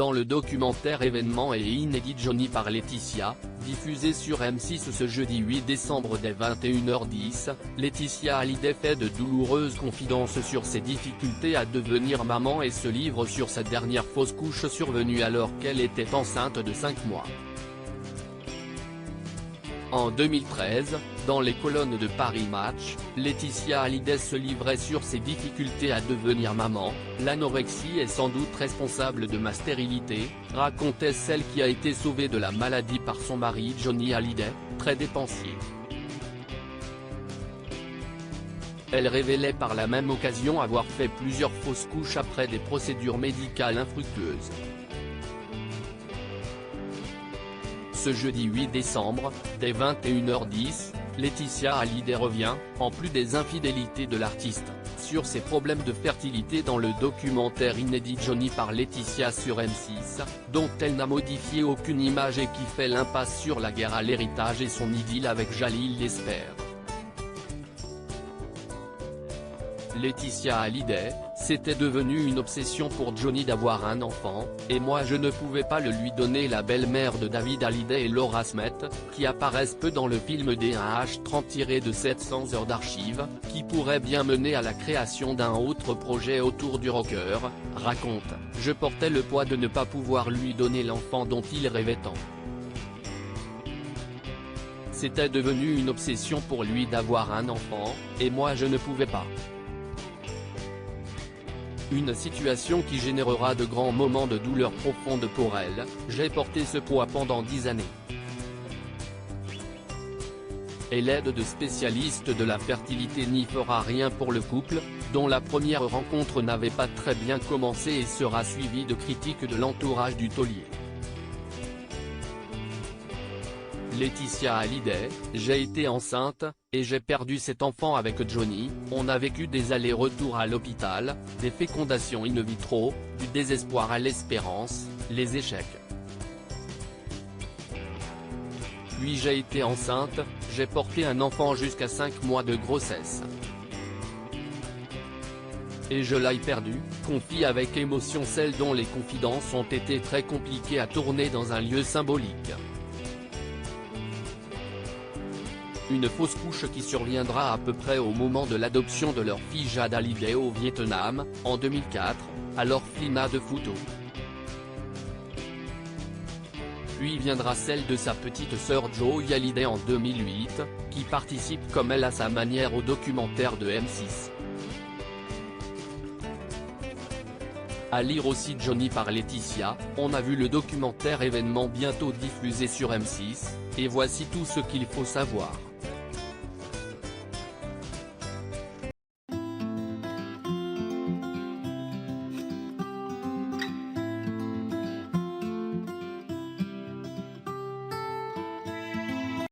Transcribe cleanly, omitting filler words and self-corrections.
dans le documentaire événement et inédit Johnny par Laetitia, diffusé sur M6 ce jeudi 8 décembre dès 21h10, Laetitia Hallyday fait de douloureuses confidences sur ses difficultés à devenir maman et se livre sur sa dernière fausse couche survenue alors qu'elle était enceinte de 5 mois. En 2013, dans les colonnes de Paris Match, Laetitia Hallyday se livrait sur ses difficultés à devenir maman. L'anorexie est sans doute responsable de ma stérilité, racontait celle qui a été sauvée de la maladie par son mari Johnny Hallyday, très dépensier. Elle révélait par la même occasion avoir fait plusieurs fausses couches après des procédures médicales infructueuses. Ce jeudi 8 décembre, dès 21h10, Laetitia Hallyday revient, en plus des infidélités de l'artiste, sur ses problèmes de fertilité dans le documentaire inédit Johnny par Laetitia sur M6, dont elle n'a modifié aucune image et qui fait l'impasse sur la guerre à l'héritage et son idylle avec Jalil Lesper. Laetitia Hallyday, c'était devenu une obsession pour Johnny d'avoir un enfant, et moi je ne pouvais pas le lui donner. La belle-mère de David Hallyday et Laura Smet, qui apparaissent peu dans le film D1H30 tiré de 700 heures d'archives, qui pourrait bien mener à la création d'un autre projet autour du rocker, raconte, je portais le poids de ne pas pouvoir lui donner l'enfant dont il rêvait tant. C'était devenu une obsession pour lui d'avoir un enfant, et moi je ne pouvais pas. Une situation qui générera de grands moments de douleur profonde pour elle. J'ai porté ce poids pendant 10 années. Et l'aide de spécialistes de la fertilité n'y fera rien pour le couple, dont la première rencontre n'avait pas très bien commencé et sera suivie de critiques de l'entourage du taulier. Laetitia Hallyday, j'ai été enceinte, et j'ai perdu cet enfant avec Johnny. On a vécu des allers-retours à l'hôpital, des fécondations in vitro, du désespoir à l'espérance, les échecs. Puis j'ai été enceinte, j'ai porté un enfant jusqu'à 5 mois de grossesse. Et je l'ai perdu, confie avec émotion celle dont les confidences ont été très compliquées à tourner dans un lieu symbolique. Une fausse couche qui surviendra à peu près au moment de l'adoption de leur fille Jade Hallyday au Vietnam, en 2004, alors Flina de Fouto. Puis viendra celle de sa petite sœur Joy Hallyday en 2008, qui participe comme elle à sa manière au documentaire de M6. À lire aussi Johnny par Laetitia, on a vu le documentaire événement bientôt diffusé sur M6, et voici tout ce qu'il faut savoir.